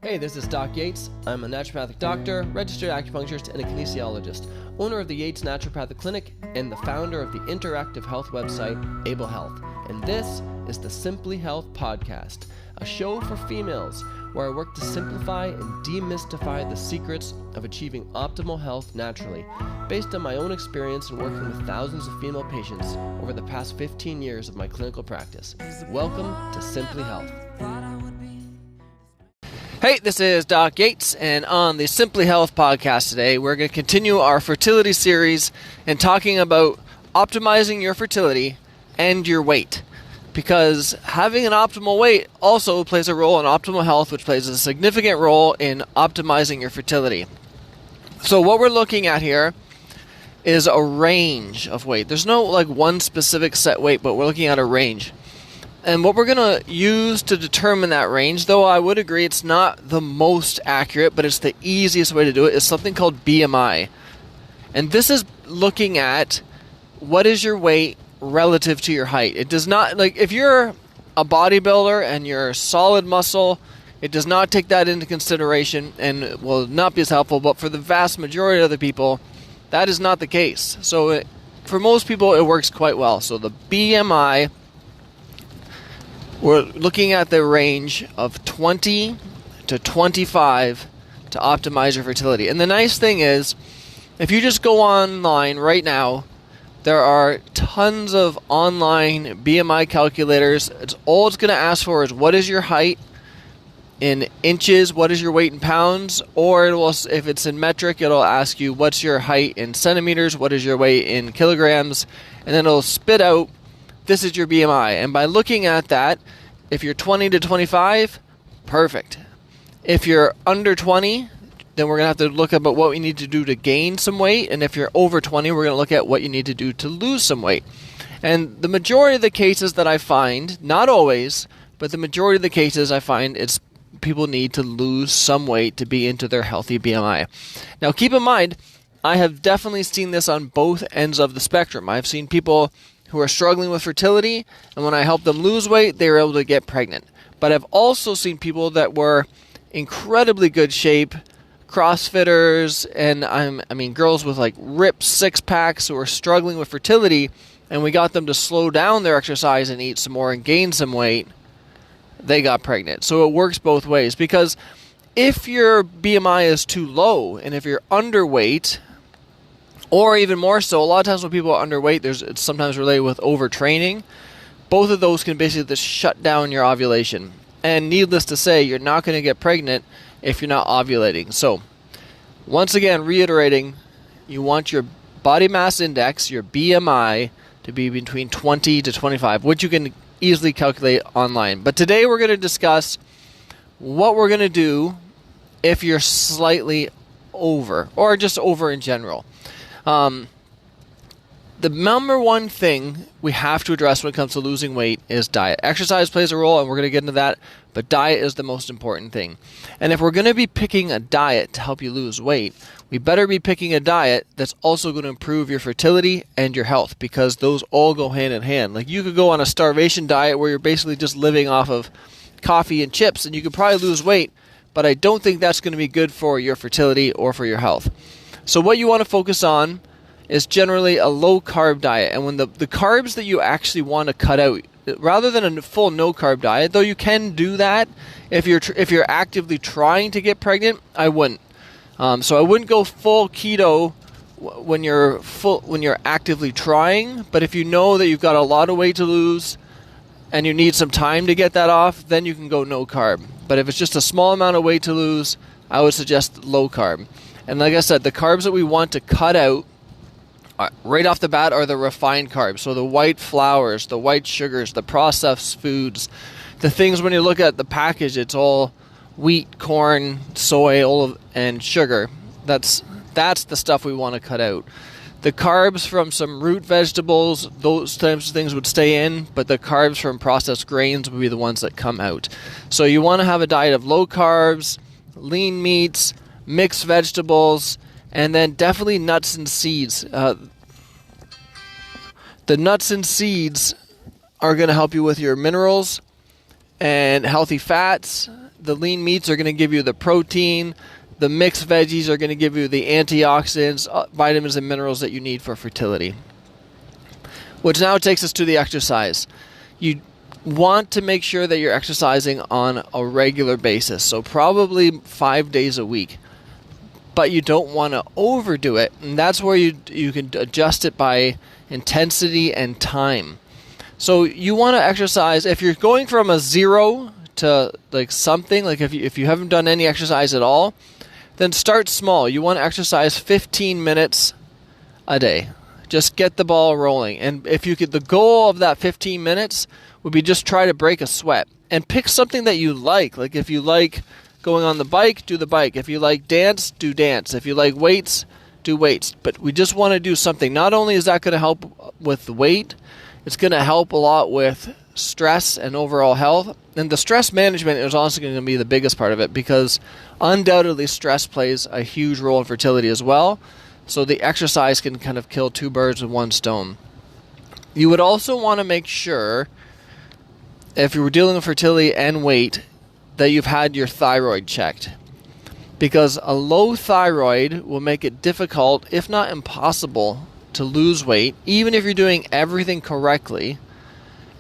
Hey, this is Doc Yates. I'm a naturopathic doctor, registered acupuncturist, and a kinesiologist, owner of the Yates Naturopathic Clinic, and the founder of the interactive health website, Able Health. And this is the Simply Health Podcast, a show for females where I work to simplify and demystify the secrets of achieving optimal health naturally, based on my own experience in working with thousands of female patients over the past 15 years of my clinical practice. Welcome to Simply Health. Hey, this is Doc Yates, and on the Simply Health podcast today, we're going to continue our fertility series and talking about optimizing your fertility and your weight. Because having an optimal weight also plays a role in optimal health, which plays a significant role in optimizing your fertility. So what we're looking at here is a range of weight. There's no one specific set weight, but we're looking at a range. And what we're going to use to determine that range, though I would agree it's not the most accurate, but it's the easiest way to do it, is something called BMI. And this is looking at what is your weight relative to your height. It does not, if you're a bodybuilder and you're solid muscle, it does not take that into consideration and will not be as helpful, but for the vast majority of the people, that is not the case. So for most people, it works quite well. So the BMI, we're looking at the range of 20 to 25 to optimize your fertility. And the nice thing is, if you just go online right now, there are tons of online BMI calculators. All it's going to ask for is what is your height in inches, what is your weight in pounds, or it will, if it's in metric, it'll ask you what's your height in centimeters, what is your weight in kilograms, and then it'll spit out this is your BMI. And by looking at that, if you're 20 to 25, perfect. If you're under 20, then we're going to have to look at what we need to do to gain some weight. And if you're over 20, we're going to look at what you need to do to lose some weight. And the majority of the cases that I find, not always, but the majority of the cases I find it's people need to lose some weight to be into their healthy BMI. Now keep in mind, I have definitely seen this on both ends of the spectrum. I've seen people who are struggling with fertility, and when I help them lose weight, they were able to get pregnant. But I've also seen people that were incredibly good shape, CrossFitters, and girls with ripped six packs who are struggling with fertility, and we got them to slow down their exercise and eat some more and gain some weight. They got pregnant. So it works both ways, because if your BMI is too low and if you're underweight, or even more so, a lot of times when people are underweight, it's sometimes related with overtraining. Both of those can basically just shut down your ovulation. And needless to say, you're not going to get pregnant if you're not ovulating. So, once again, reiterating, you want your body mass index, your BMI, to be between 20 to 25, which you can easily calculate online. But today we're going to discuss what we're going to do if you're slightly over, or just over in general. The number one thing we have to address when it comes to losing weight is diet. Exercise plays a role, and we're going to get into that, but diet is the most important thing. And if we're going to be picking a diet to help you lose weight, we better be picking a diet that's also going to improve your fertility and your health, because those all go hand in hand. You could go on a starvation diet where you're basically just living off of coffee and chips, and you could probably lose weight, but I don't think that's going to be good for your fertility or for your health. So what you want to focus on is generally a low-carb diet. And when the carbs that you actually want to cut out, rather than a full no-carb diet, though you can do that if you're actively trying to get pregnant, I wouldn't. So I wouldn't go full keto when you're actively trying. But if you know that you've got a lot of weight to lose and you need some time to get that off, then you can go no-carb. But if it's just a small amount of weight to lose, I would suggest low-carb. And like I said, the carbs that we want to cut out right off the bat are the refined carbs. So the white flours, the white sugars, the processed foods, the things when you look at the package, it's all wheat, corn, soy, and sugar. That's the stuff we want to cut out. The carbs from some root vegetables, those types of things would stay in, but the carbs from processed grains would be the ones that come out. So you want to have a diet of low carbs, lean meats, mixed vegetables, and then definitely nuts and seeds. The nuts and seeds are going to help you with your minerals and healthy fats. the lean meats are going to give you the protein. The mixed veggies are going to give you the antioxidants, vitamins, and minerals that you need for fertility. Which now takes us to the exercise. You want to make sure that you're exercising on a regular basis, so probably 5 days a week. But you don't want to overdo it, and that's where you can adjust it by intensity and time. So you want to exercise, if you're going from a 0 to like something, like if you haven't done any exercise at all, then start small. You want to exercise 15 minutes a day. Just get the ball rolling. And if you could, the goal of that 15 minutes would be just try to break a sweat. And pick something that you like. Like if you like going on the bike, do the bike. If you like dance, do dance. If you like weights, do weights. But we just want to do something. Not only is that going to help with the weight, it's going to help a lot with stress and overall health. And the stress management is also going to be the biggest part of it, because undoubtedly stress plays a huge role in fertility as well. So the exercise can kind of kill two birds with one stone. You would also want to make sure, if you were dealing with fertility and weight, that you've had your thyroid checked. Because a low thyroid will make it difficult, if not impossible, to lose weight, even if you're doing everything correctly,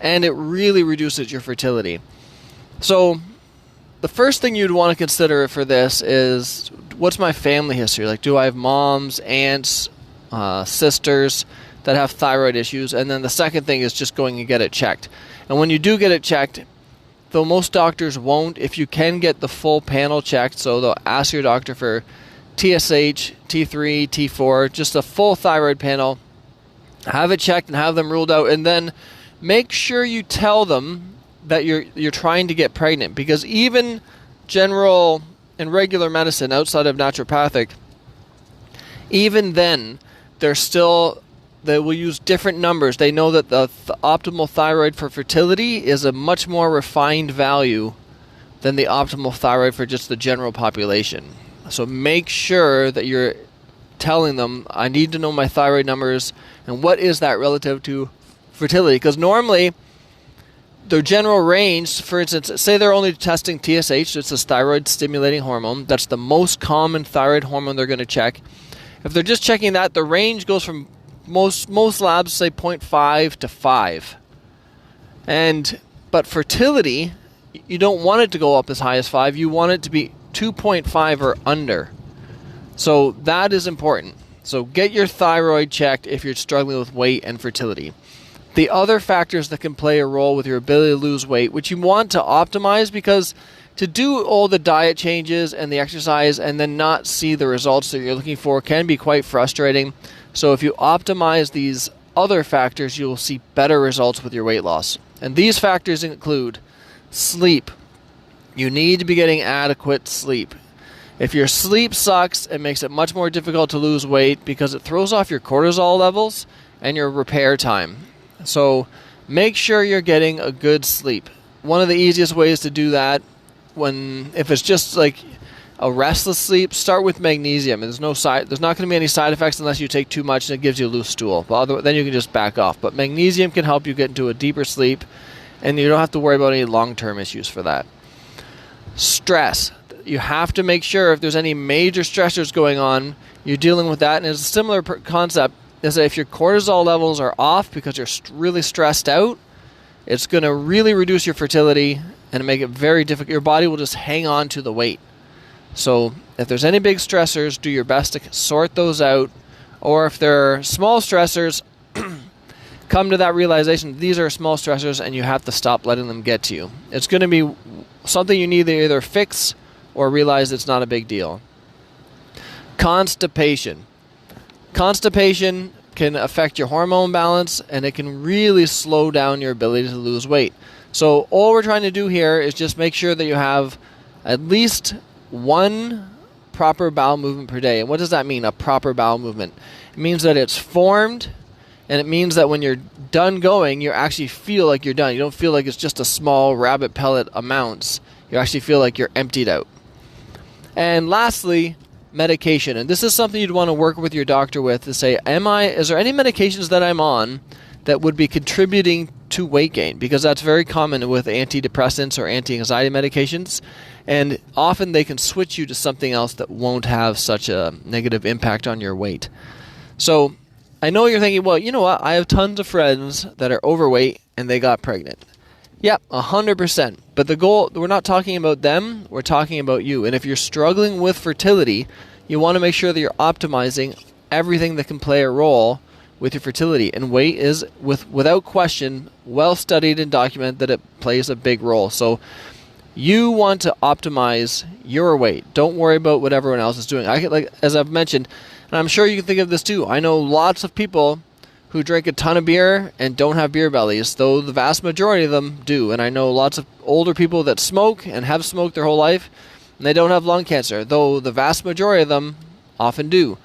and it really reduces your fertility. So the first thing you'd want to consider for this is, what's my family history? Like, do I have moms, aunts, sisters that have thyroid issues? And then the second thing is just going and get it checked. And when you do get it checked, though most doctors won't, if you can get the full panel checked, so they'll ask your doctor for TSH, T3, T4, just a full thyroid panel, have it checked and have them ruled out, and then make sure you tell them that you're trying to get pregnant, because even general and regular medicine outside of naturopathic, even then they will use different numbers. They know that the optimal thyroid for fertility is a much more refined value than the optimal thyroid for just the general population. So make sure that you're telling them, I need to know my thyroid numbers and what is that relative to fertility. Because normally their general range, for instance, say they're only testing TSH, it's a thyroid stimulating hormone. That's the most common thyroid hormone they're going to check. If they're just checking that, the range goes from most labs say 0.5 to 5. But fertility, you don't want it to go up as high as 5. You want it to be 2.5 or under. So that is important. So get your thyroid checked if you're struggling with weight and fertility. The other factors that can play a role with your ability to lose weight, which you want to optimize, because to do all the diet changes and the exercise and then not see the results that you're looking for can be quite frustrating. So if you optimize these other factors, you'll see better results with your weight loss. And these factors include sleep. You need to be getting adequate sleep. If your sleep sucks, it makes it much more difficult to lose weight, because it throws off your cortisol levels and your repair time. So make sure you're getting a good sleep. One of the easiest ways to do that, if it's just like a restless sleep, start with magnesium. There's not going to be any side effects unless you take too much and it gives you a loose stool. Then you can just back off. But magnesium can help you get into a deeper sleep, and you don't have to worry about any long-term issues for that. Stress. You have to make sure if there's any major stressors going on, you're dealing with that. And it's a similar concept, is that if your cortisol levels are off because you're really stressed out, it's going to really reduce your fertility and make it very difficult. Your body will just hang on to the weight. So if there's any big stressors, do your best to sort those out. Or if there are small stressors, come to that realization, these are small stressors and you have to stop letting them get to you. It's going to be something you need to either fix or realize it's not a big deal. Constipation. Constipation can affect your hormone balance, and it can really slow down your ability to lose weight. So all we're trying to do here is just make sure that you have at least one proper bowel movement per day. And what does that mean, a proper bowel movement? It means that it's formed, and it means that when you're done going, you actually feel like you're done. You don't feel like it's just a small rabbit pellet amounts. You actually feel like you're emptied out. And lastly, medication. And this is something you'd want to work with your doctor with, to say, is there any medications that I'm on that would be contributing to weight gain, because that's very common with antidepressants or anti-anxiety medications, and often they can switch you to something else that won't have such a negative impact on your weight. So I know you're thinking, well, you know what? I have tons of friends that are overweight and they got pregnant. Yep, 100%. But the goal, we're not talking about them, we're talking about you. And if you're struggling with fertility, you want to make sure that you're optimizing everything that can play a role with your fertility. And weight is, without question, well studied and documented that it plays a big role. So you want to optimize your weight. Don't worry about what everyone else is doing. As I've mentioned, and I'm sure you can think of this too, I know lots of people who drink a ton of beer and don't have beer bellies, though the vast majority of them do. And I know lots of older people that smoke and have smoked their whole life, and they don't have lung cancer, though the vast majority of them often do.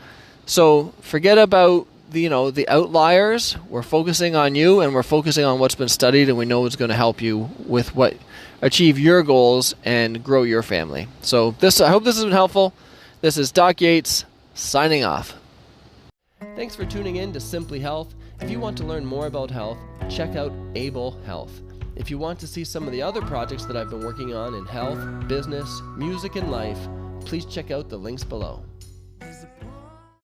So forget about the outliers. We're focusing on you, and we're focusing on what's been studied, and we know it's going to help you with achieve your goals and grow your family. So I hope this has been helpful. This is Doc Yates signing off. Thanks for tuning in to Simply Health. If you want to learn more about health, check out Able Health. If you want to see some of the other projects that I've been working on in health, business, music, and life, please check out the links below.